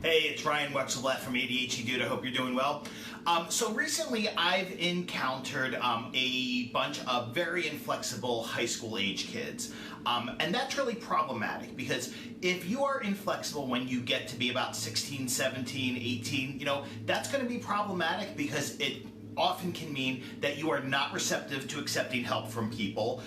Hey, it's Ryan Wetzelblatt from ADHD Dude. I hope you're doing well. So recently I've encountered a bunch of very inflexible high school age kids. And that's really problematic because if you are inflexible when you get to be about 16, 17, 18, that's going to be problematic because it often can mean that you are not receptive to accepting help from people.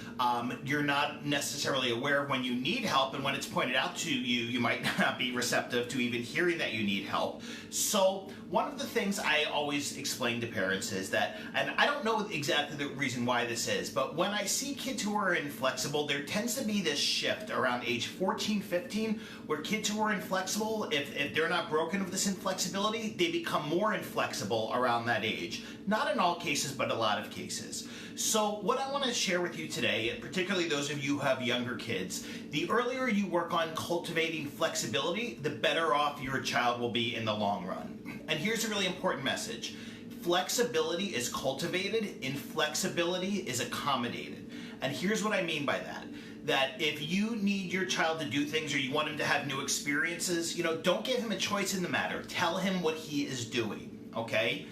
You're not necessarily aware of when you need help, and when it's pointed out to you, you might not be receptive to even hearing that you need help. So one of the things I always explain to parents is that, and I don't know exactly the reason why this is, but when I see kids who are inflexible, there tends to be this shift around age 14, 15, where kids who are inflexible, if they're not broken of this inflexibility, they become more inflexible around that age. Not in all cases, but a lot of cases. So what I want to share with you today, particularly those of you who have younger kids, the earlier you work on cultivating flexibility, the better off your child will be in the long run. And here's a really important message. Flexibility is cultivated, inflexibility is accommodated. And here's what I mean by that. That if you need your child to do things or you want him to have new experiences, don't give him a choice in the matter. Tell him what he is doing, okay?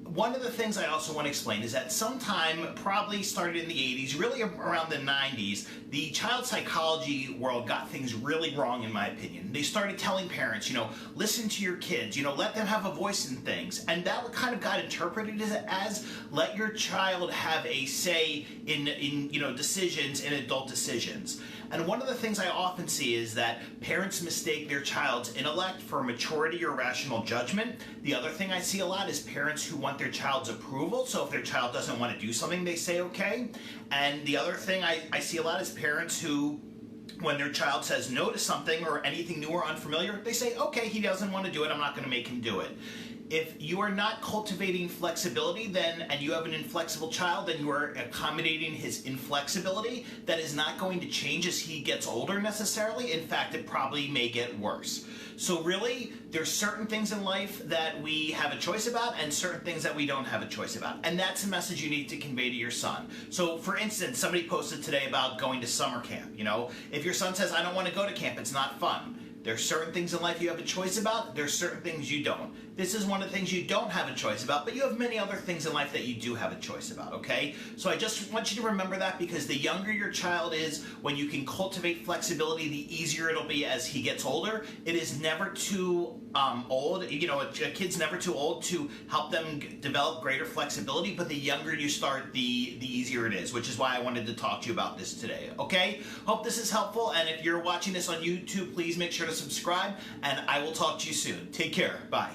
One of the things I also want to explain is that sometime, probably started in the 80s, really around the 90s, the child psychology world got things really wrong, in my opinion. They started telling parents, listen to your kids, let them have a voice in things. And that kind of got interpreted as let your child have a say in decisions, in adult decisions. And one of the things I often see is that parents mistake their child's intellect for maturity or rational judgment. The other thing I see a lot is parents who want their child's approval. So if their child doesn't want to do something, they say okay. And the other thing I see a lot is parents who, when their child says no to something or anything new or unfamiliar, they say, okay, he doesn't want to do it, I'm not going to make him do it. If you are not cultivating flexibility and you have an inflexible child, then you are accommodating his inflexibility. That is not going to change as he gets older necessarily. In fact, it probably may get worse. So really, there's certain things in life that we have a choice about and certain things that we don't have a choice about. And that's a message you need to convey to your son. So for instance, somebody posted today about going to summer camp. If your son says, I don't want to go to camp, it's not fun. There's certain things in life you have a choice about, there's certain things you don't. This is one of the things you don't have a choice about, but you have many other things in life that you do have a choice about, okay? So I just want you to remember that because the younger your child is, when you can cultivate flexibility, the easier it'll be as he gets older. It is never too old, a kid's never too old to help them develop greater flexibility, but the younger you start, the easier it is, which is why I wanted to talk to you about this today, okay? Hope this is helpful, and if you're watching this on YouTube, please make sure to subscribe, and I will talk to you soon. Take care. Bye.